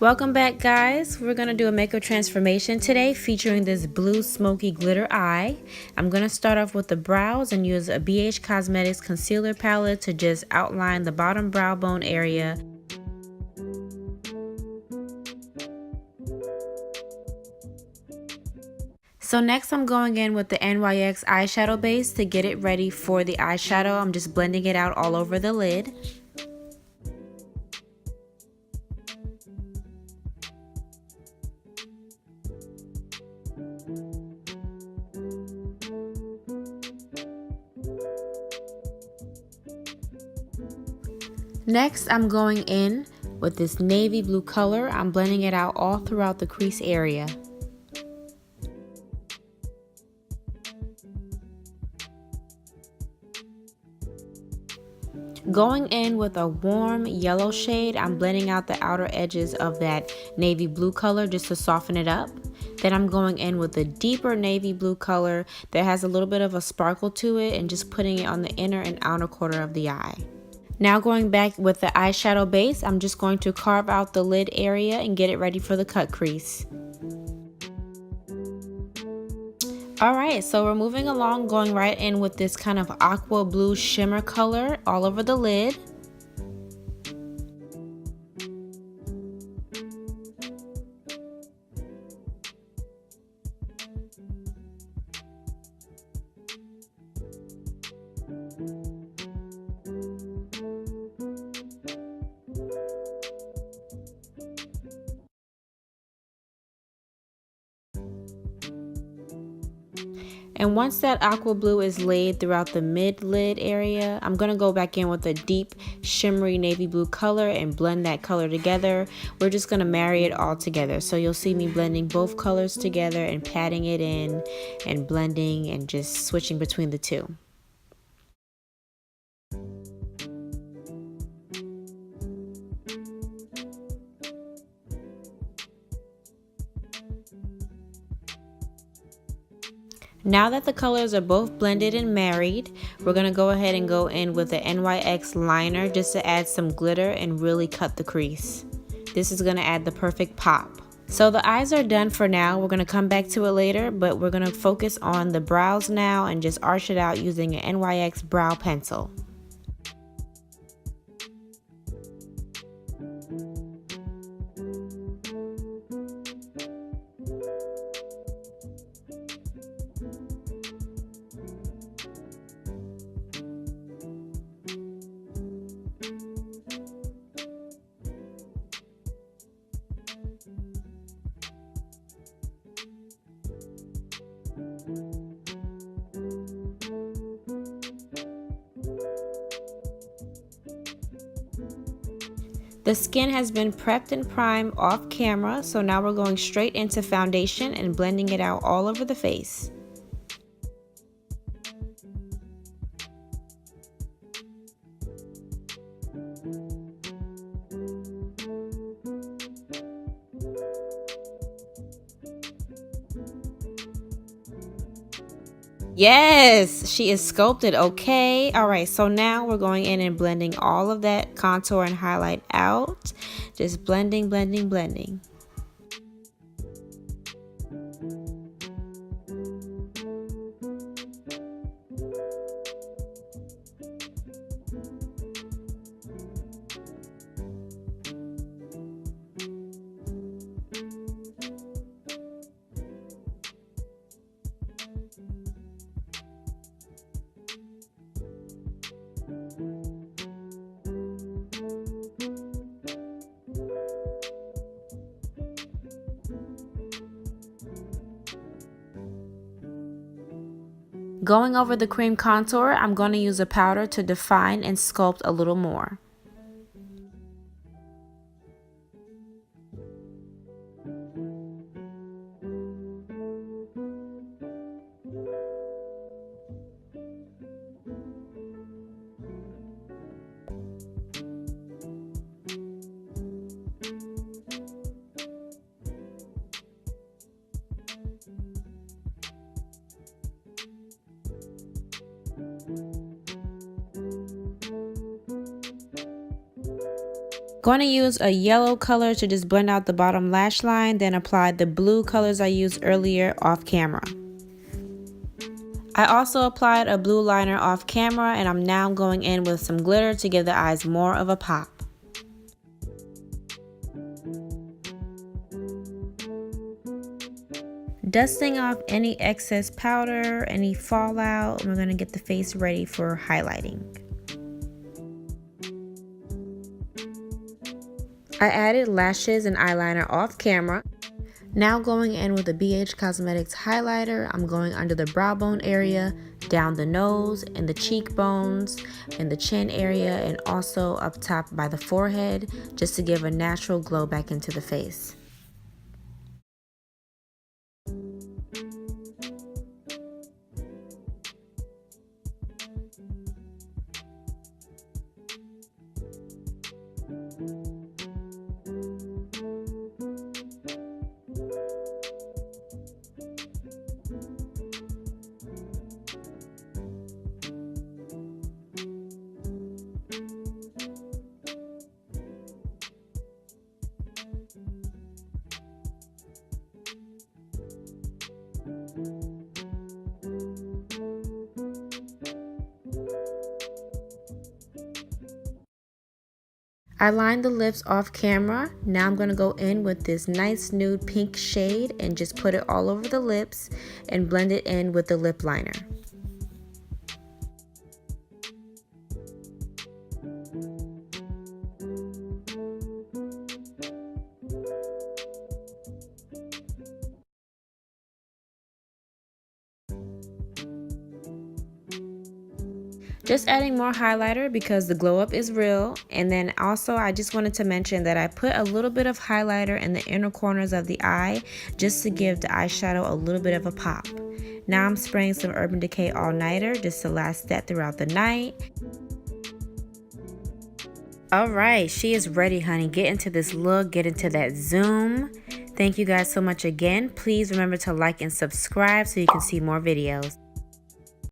Welcome back, guys. We're going to do a makeup transformation today featuring this blue smoky glitter eye. I'm going to start off with the brows and use a BH Cosmetics concealer palette to just outline the bottom brow bone area. So next I'm going in with the NYX eyeshadow base to get it ready for the eyeshadow. I'm just blending it out all over the lid. Next, I'm going in with this navy blue color. I'm blending it out all throughout the crease area. Going in with a warm yellow shade, I'm blending out the outer edges of that navy blue color just to soften it up. Then I'm going in with a deeper navy blue color that has a little bit of a sparkle to it and just putting it on the inner and outer corner of the eye. Now going back with the eyeshadow base, I'm just going to carve out the lid area and get it ready for the cut crease. Alright, so we're moving along, going right in with this kind of aqua blue shimmer color all over the lid. And once that aqua blue is laid throughout the mid lid area, I'm going to go back in with a deep shimmery navy blue color and blend that color together. We're just going to marry it all together. So you'll see me blending both colors together and patting it in and blending and just switching between the two. Now that the colors are both blended and married, we're going to go ahead and go in with the NYX liner just to add some glitter and really cut the crease. This is going to add the perfect pop. So the eyes are done for now. We're going to come back to it later, but we're going to focus on the brows now and just arch it out using an NYX brow pencil. The skin has been prepped and primed off camera, so now we're going straight into foundation and blending it out all over the face. Yes, she is sculpted. Okay. All right. So now we're going in and blending all of that contour and highlight out. Just blending, blending, blending. Going over the cream contour, I'm going to use a powder to define and sculpt a little more. Going to use a yellow color to just blend out the bottom lash line, then apply the blue colors I used earlier off camera. I also applied a blue liner off camera, and I'm now going in with some glitter to give the eyes more of a pop. Dusting off any excess powder, any fallout, we're going to get the face ready for highlighting. I added lashes and eyeliner off camera. Now going in with a BH Cosmetics highlighter, I'm going under the brow bone area, down the nose, and the cheekbones, and the chin area, and also up top by the forehead, just to give a natural glow back into the face. I lined the lips off camera. Now I'm going to go in with this nice nude pink shade and just put it all over the lips and blend it in with the lip liner. Just adding more highlighter because the glow up is real. And then also I just wanted to mention that I put a little bit of highlighter in the inner corners of the eye just to give the eyeshadow a little bit of a pop. Now I'm spraying some Urban Decay All Nighter just to last that throughout the night. Alright, she is ready, honey. Get into this look, get into that zoom. Thank you guys so much again. Please remember to like and subscribe so you can see more videos.